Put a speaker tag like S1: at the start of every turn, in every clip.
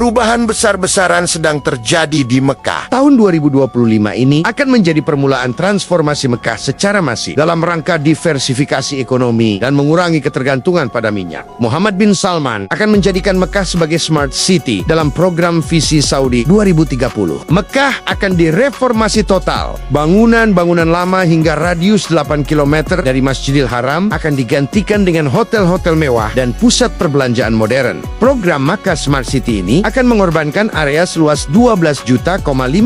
S1: Perubahan besar-besaran sedang terjadi di Mekah.
S2: Tahun 2025 ini akan menjadi permulaan transformasi Mekah secara masif dalam rangka diversifikasi ekonomi dan mengurangi ketergantungan pada minyak. Muhammad bin Salman akan menjadikan Mekah sebagai Smart City dalam program Visi Saudi 2030. Mekah akan direformasi total. Bangunan-bangunan lama hingga radius 8 km dari Masjidil Haram akan digantikan dengan hotel-hotel mewah dan pusat perbelanjaan modern. Program Makkah Smart City ini akan mengorbankan area seluas 12,5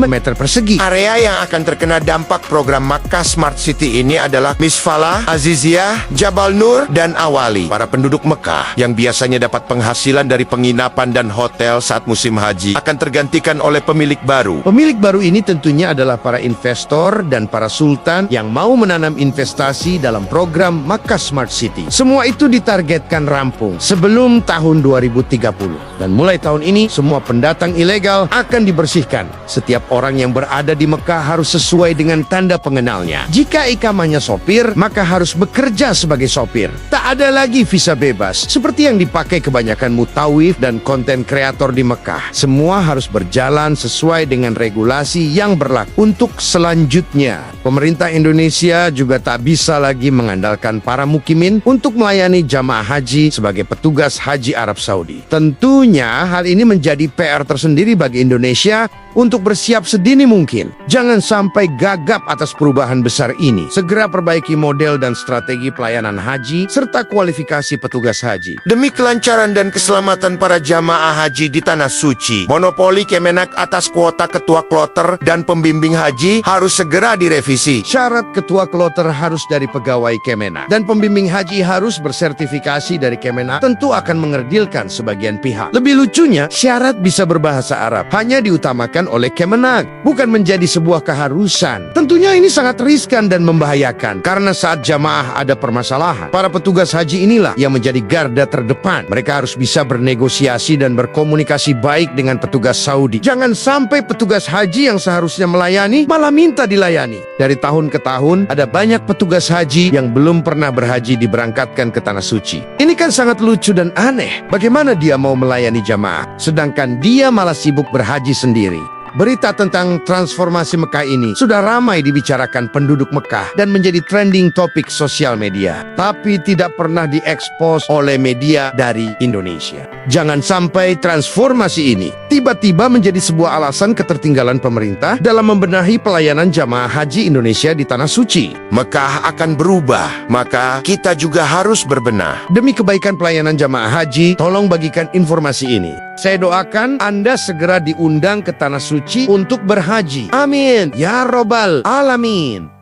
S2: meter persegi.
S1: Area yang akan terkena dampak program Makkah Smart City ini adalah Misfalah, Aziziyah, Jabal Nur, dan Awali. Para penduduk Mekah yang biasanya dapat penghasilan dari penginapan dan hotel saat musim haji akan tergantikan oleh pemilik baru.
S2: Pemilik baru ini tentunya adalah para investor dan para sultan yang mau menanam investasi dalam program Makkah Smart City. Semua itu ditargetkan rampung sebelum tahun 2030. Dan mulai tahun ini, semua pendatang ilegal akan dibersihkan. Setiap orang yang berada di Mekah harus sesuai dengan tanda pengenalnya. Jika ikamahnya sopir, maka harus bekerja sebagai sopir. Tak ada lagi visa bebas, seperti yang dipakai kebanyakan mutawif dan konten kreator di Mekah. Semua harus berjalan sesuai dengan regulasi yang berlaku. Untuk selanjutnya, pemerintah Indonesia juga tak bisa lagi mengandalkan para mukimin untuk melayani jamaah haji sebagai petugas haji Arab Saudi. Tentunya hal ini menjadi PR tersendiri bagi Indonesia untuk bersiap sedini mungkin. Jangan sampai gagap atas perubahan besar ini. Segera perbaiki model dan strategi pelayanan haji serta kualifikasi petugas haji.
S1: Demi kelancaran dan keselamatan para jamaah haji di Tanah Suci, monopoli Kemenak atas kuota ketua kloter dan pembimbing haji harus segera direvisi.
S2: Syarat ketua kloter harus dari pegawai Kemenak dan pembimbing haji harus bersertifikasi dari Kemenak tentu akan mengerdilkan sebagian pihak. Lebih lucunya, syarat bisa berbahasa Arab hanya diutamakan oleh Kemenak, bukan menjadi sebuah keharusan. Tentunya ini sangat riskan dan membahayakan karena saat jamaah ada permasalahan, para petugas haji inilah yang menjadi garda terdepan. Mereka harus bisa bernegosiasi dan berkomunikasi baik dengan petugas Saudi. Jangan sampai petugas haji yang seharusnya melayani malah minta dilayani. Dari tahun ke tahun ada banyak petugas haji yang belum pernah berhaji diberangkatkan ke Tanah Suci. Ini kan sangat lucu dan aneh. Bagaimana dia mau melayani jamaah sedangkan dia malah sibuk berhaji sendiri? Berita tentang transformasi Mekah ini sudah ramai dibicarakan penduduk Mekah dan menjadi trending topik sosial media, tapi tidak pernah diekspos oleh media dari Indonesia. Jangan sampai transformasi ini tiba-tiba menjadi sebuah alasan ketertinggalan pemerintah dalam membenahi pelayanan jamaah haji Indonesia di Tanah Suci.
S1: Mekah akan berubah, maka kita juga harus berbenah.
S2: Demi kebaikan pelayanan jamaah haji, tolong bagikan informasi ini. Saya doakan Anda segera diundang ke Tanah Suci untuk berhaji. Amin. Ya Robbal Alamin.